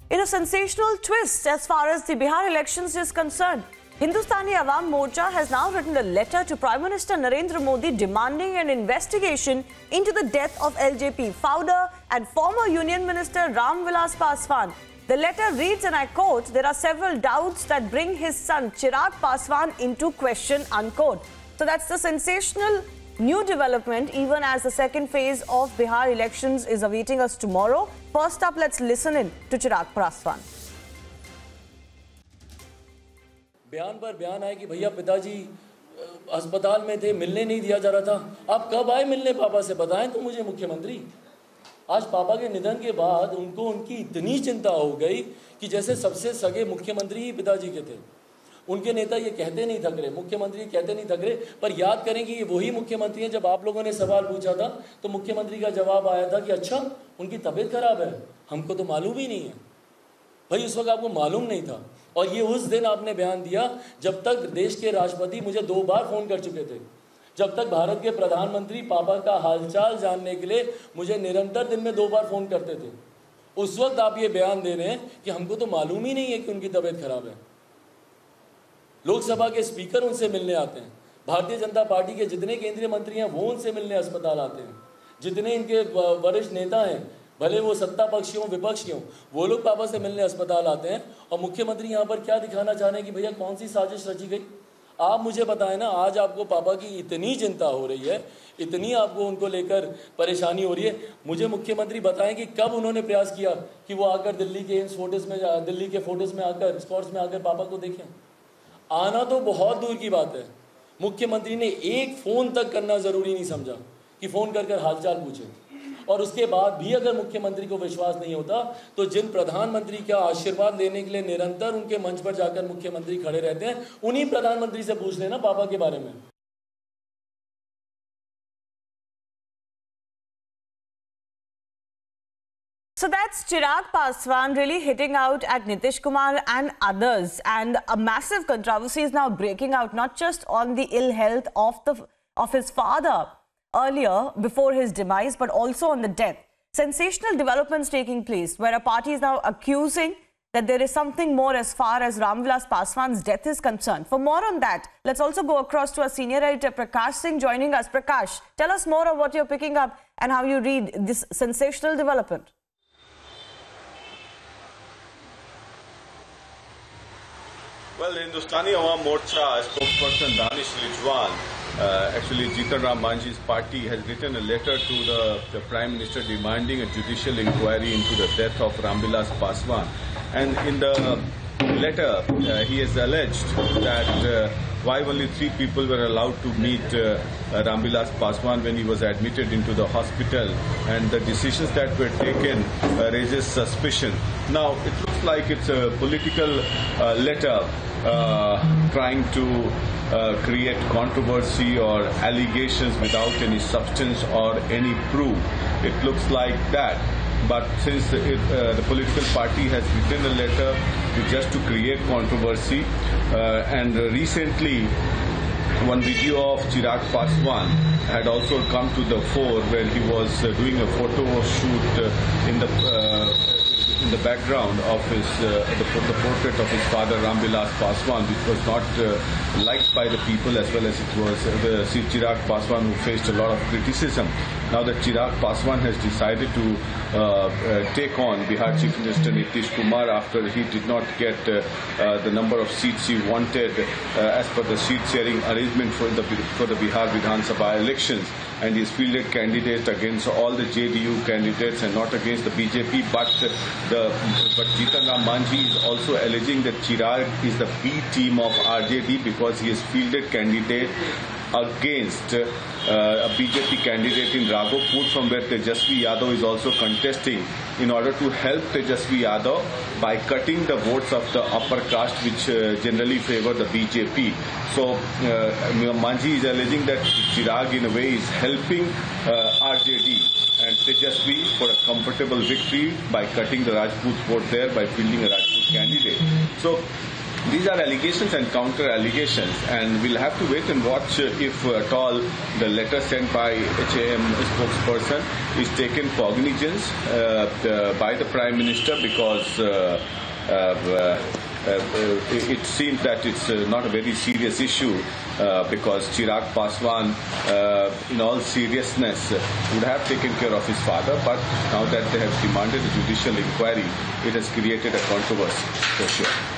In a sensational twist as far as the Bihar elections is concerned, Hindustani Awam Morcha has now written a letter to Prime Minister Narendra Modi demanding an investigation into the death of LJP founder and former Union Minister Ram Vilas Paswan. The letter reads, and I quote, "There are several doubts that bring his son Chirag Paswan into question," unquote. So that's the sensational new development, even as the second phase of Bihar elections is awaiting us tomorrow. First up, let's listen in to Chirag Paswan. बयान पर बयान आए कि भैया पिताजी अस्पताल में थे, मिलने नहीं दिया जा रहा था। आप कब आए मिलने पापा से, बताएं तो मुझे मुख्यमंत्री। आज पापा के निधन के बाद उनको उनकी इतनी चिंता हो गई कि जैसे सबसे सगे मुख्यमंत्री ही पिताजी के थे। उनके नेता ये कहते नहीं थक रहे, मुख्यमंत्री कहते नहीं थक रहे, पर याद करें कि ये वही मुख्यमंत्री हैं। जब आप लोगों ने सवाल पूछा था तो मुख्यमंत्री का जवाब आया था कि अच्छा उनकी तबीयत खराब है, हमको तो मालूम ही नहीं है। भाई उस वक्त आपको मालूम नहीं था, और ये उस दिन आपने बयान दिया जब तक देश के राष्ट्रपति मुझे 2 बार फोन कर चुके थे, जब तक भारत के प्रधानमंत्री पापा का हालचाल जानने के लिए मुझे निरंतर दिन में 2 बार फोन करते थे। उस वक्त आप ये बयान दे रहे हैं कि हमको तो मालूम ही नहीं है कि उनकी तबीयत खराब है। लोकसभा के स्पीकर उनसे मिलने आते हैं, भारतीय जनता पार्टी के जितने केंद्रीय मंत्री हैं वो उनसे मिलने अस्पताल आते हैं, जितने इनके वरिष्ठ नेता हैं, भले वो सत्ता पक्षी हों विपक्षी हों, वो लोग पापा से मिलने अस्पताल आते हैं। और मुख्यमंत्री यहाँ पर क्या दिखाना चाह रहे हैं कि भैया कौन सी साजिश रची गई। आप मुझे बताएं ना, आज आपको पापा की इतनी चिंता हो रही है, इतनी आपको उनको लेकर परेशानी हो रही है, मुझे मुख्यमंत्री बताएं कि कब उन्होंने प्रयास किया कि वो आकर दिल्ली के इन फोटोज में, दिल्ली के फोटोज में आकर, स्पॉट्स में आकर पापा को देखें। आना तो बहुत दूर की बात है, मुख्यमंत्री ने एक फ़ोन तक करना ज़रूरी नहीं समझा कि फ़ोन कर कर हालचाल पूछे। और उसके बाद भी अगर मुख्यमंत्री को विश्वास नहीं होता तो जिन प्रधानमंत्री का आशीर्वाद लेने के लिए निरंतर उनके मंच पर जाकर मुख्यमंत्री खड़े रहते हैं, उन्हीं प्रधानमंत्री से पूछ लेना पापा के बारे में। So that's Chirag Paswan really hitting out at Nitish Kumar and others, and a massive controversy is now breaking out, not just on the ill health of his father earlier before his demise, but also on the death. Sensational developments taking place where a party is now accusing that there is something more as far as Ram Vilas Paswan's death is concerned. For more on that, let's also go across to our senior editor Prakash Singh joining us. Prakash, tell us more of what you're picking up and how you read this sensational development. Well, Hindustani Awam Morcha spokesperson Danish Rijwan, actually Jitan Ram Manjhi's party has written a letter to the Prime Minister demanding a judicial inquiry into the death of Ram Vilas Paswan. And in the letter, he has alleged that why only 3 people were allowed to meet Ram Vilas Paswan when he was admitted into the hospital, and the decisions that were taken raises suspicion. Now, it looks like it's a political letter trying to create controversy or allegations without any substance or any proof. It looks like that. But since the political party has written a letter just to create controversy, and recently one video of Chirag Paswan had also come to the fore where he was doing a photo shoot in the background of his the portrait of his father Ram Vilas Paswan, which was not liked by the people, as well as it was the Chirag Paswan who faced a lot of criticism. Now that Chirag Paswan has decided to take on Bihar Chief Minister Nitish Kumar after he did not get the number of seats he wanted as per the seat sharing arrangement for the Bihar Vidhan Sabha elections, and he's fielded candidates against all the JDU candidates and not against the BJP. But Jitan Ram Manjhi is also alleging that Chirag is the B team of RJD because he has fielded candidate against a BJP candidate in Raghopur, from where Tejasvi Yadav is also contesting, in order to help Tejasvi Yadav by cutting the votes of the upper caste, which generally favor the BJP. So Manjhi is alleging that Chirag in a way is helping RJD and Tejasvi for a comfortable victory by cutting the Rajput vote there by fielding a Rajput candidate. So These are allegations and counter allegations, and we'll have to wait and watch if at all the letter sent by HAM spokesperson is taken cognizance by the Prime Minister, because it seems that it's not a very serious issue, because Chirag Paswan, in all seriousness, would have taken care of his father, but now that they have demanded a judicial inquiry, it has created a controversy for sure.